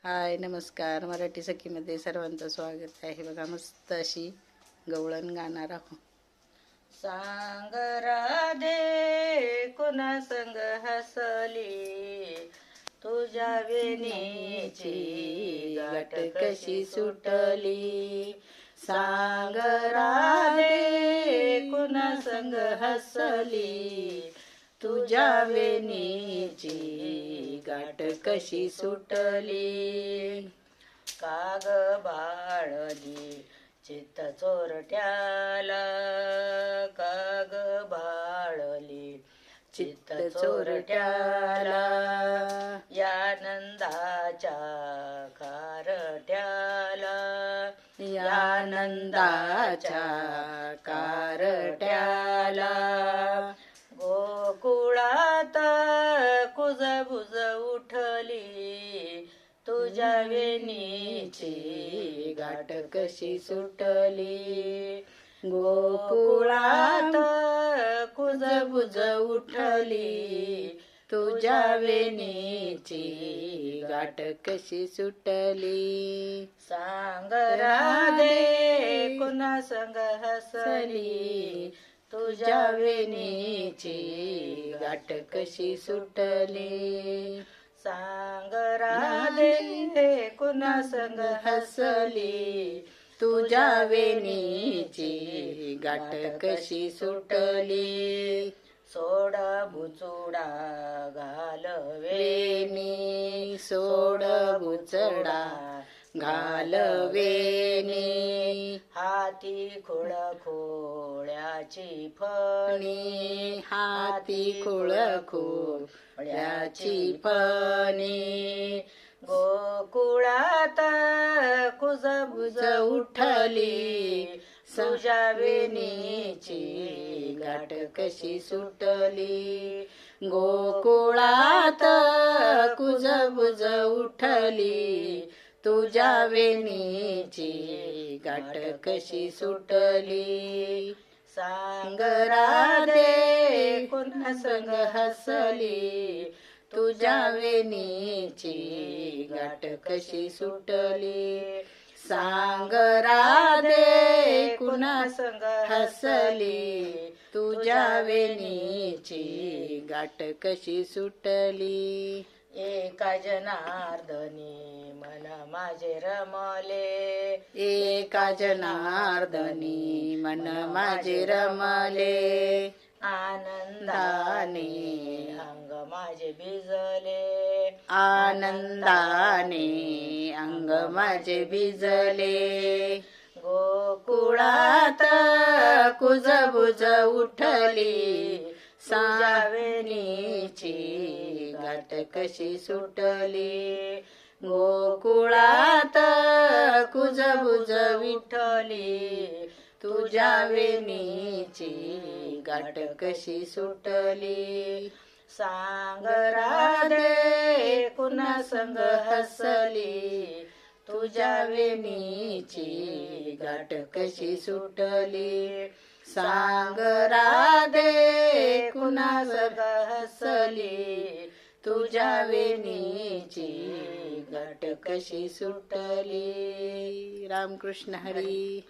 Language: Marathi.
हाय नमस्कार. मराठी सखीमध्ये सर्वांचं स्वागत आहे. बघा मस्त अशी गवळण गाणार आहोत. सांग राधे कुणा संग हसली, तुझ्या वेणीची गाठ कशी सुटली. सांग राधे कुणा संग हसली, तुझ्या वेणीची गाठ कशी सुटली. काग बाळली चित्त चोरट्याला, काग बाळली चित्त चोरट्याला. या नंदाच्या कारट्याला, या नंदाच्या कारट्याला. गोकुळात कुजबुज उठली, तुझ्या वेणीची गाठ कशी सुटली. गोकुळात कुजबुज उठली, तुझ्या वेणीची गाठ कशी सुटली. सांग राधे कुणा संग हसली, तुझ्या वेणीची गाठ कशी सुटली. सांग राधे कुणा संग हसली, तुझ्या वेणीची गाठ कशी सुटली. सोड बुचुडा घाल वेणी, सोड बुचडा घाल वेणी. हाती खुळ खोळ्याची फणी, हाती खुळ खोळ्याची फणी. गोकुळात कुजबुज उठली, तुझ्या वेणीची गाठ कशी सुटली. गोकुळात कुजबुज उठली, तुझ्या वेणीची गाठ कशी सुटली. सांग राधे कुणा संग हसली, तुझ्या वेणीची गाठ कशी सुटली. सांग राधे कुणा संग हसली, तुझ्या वेणीची गाठ कशी सुटली. एका जनार्दनी मन माझे रमले, एका जनार्दनी मन माझे रमले. आनंदाने अंग माझे भिजले, आनंदाने अंग माझे भिजले. गोकुळात कुजबुज उठली, तुझ्या वेणीची गाठ कशी सुटली. गोकुळात कुजबुज उठली, तुझ्या वेणीची गाठ कशी सुटली. सांग राधे कुणा संग हसली, तुझ्या वेणीची गाठ कशी सुटली. सांग राधे कुणा संग हसली, तुझ्या वेणीची गाठ कशी सुटली. रामकृष्ण हरी.